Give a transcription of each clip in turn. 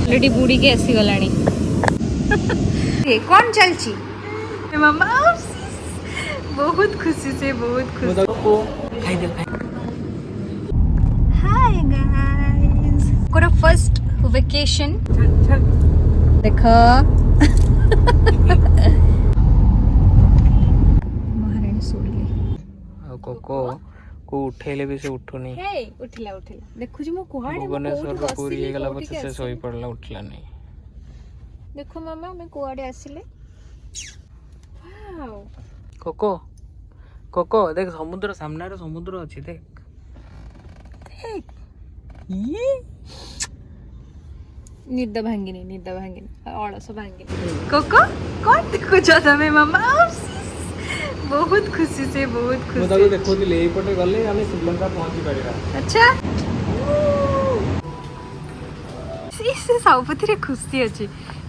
already बुड़ी के आसी गलानी कौन चलची मामा बहुत खुशी से हाय गाइस कोरा फर्स्ट वेकेशन देखो महारानी सोली कोको को उठेले भी से उठुनी उठिला देखु जी मो कुहाड़े भुवनेश्वर पूरी हे गला पछे से सोई पड़ला उठला नहीं देखो मामा मैं कुआड़े आसिले वाओ कोको कोको देख समुद्र सामने रे समुद्र अछि देख ये निद भांगिनी अलस भांगिनी कोको कौन देखो जाता मैं मामा बहुत खुशी से मैं ताको देखोतिले एई पटे गले हमें श्रीलंका पहुंची परिबा अच्छा से सबुति रे खुशी अछि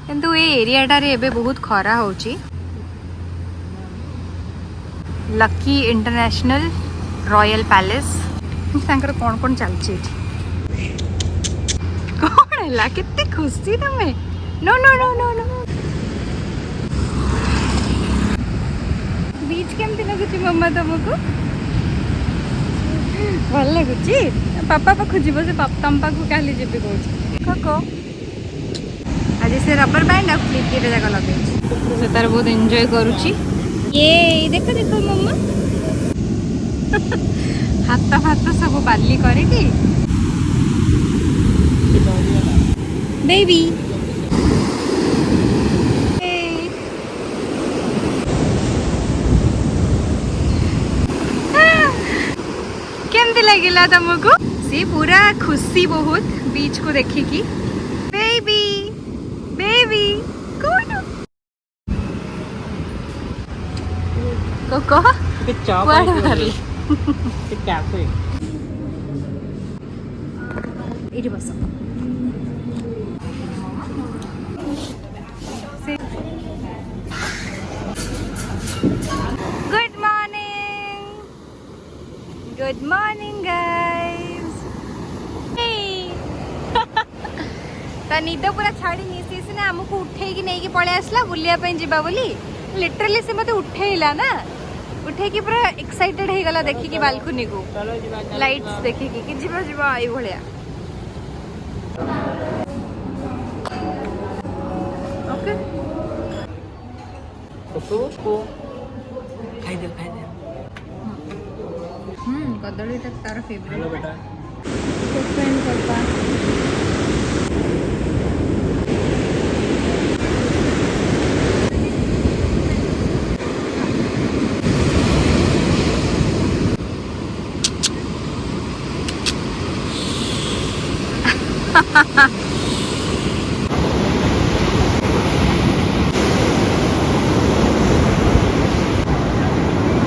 किंतु ए एरिया टारे एबे बहुत खरा होची लकी इंटरनेशनल रॉयल पैलेस तांकर कोन चलची कौन है कितनी खुशी तमें no no no no no बीच केमती लगुच मम्मा तुमको भल लगुच पापा पाखु जीव से तम पाखु काली जीवी कौच कोको आज से रबर बैंड आ फ्लिप जगह लगे से तार बहुत एंजॉय करुची ये देखो देखो मम्मा हाथ फात सब बाली करे कि बेबी केमती लगिला तुमको सी पूरा खुशी बहुत बीच को देखिकी बेबी बेबी कौन कोको कुआड़े कैफे इधर बस गुड मॉर्निंग गाइस ता निद पूरा छाड़ी निसी ने हमको उठे कि नहीं कि पळे आसला बुलिया पे जीवा बोली लिटरली से मते उठेइला ना उठे कि पूरा एक्साइटेड हे गला देखि कि बालकनी को लाइट्स देखि कि जीवा जीवा आई भलिया ओके तो खाई दे कदली तक तार फेवरेट हेलो बेटा पापा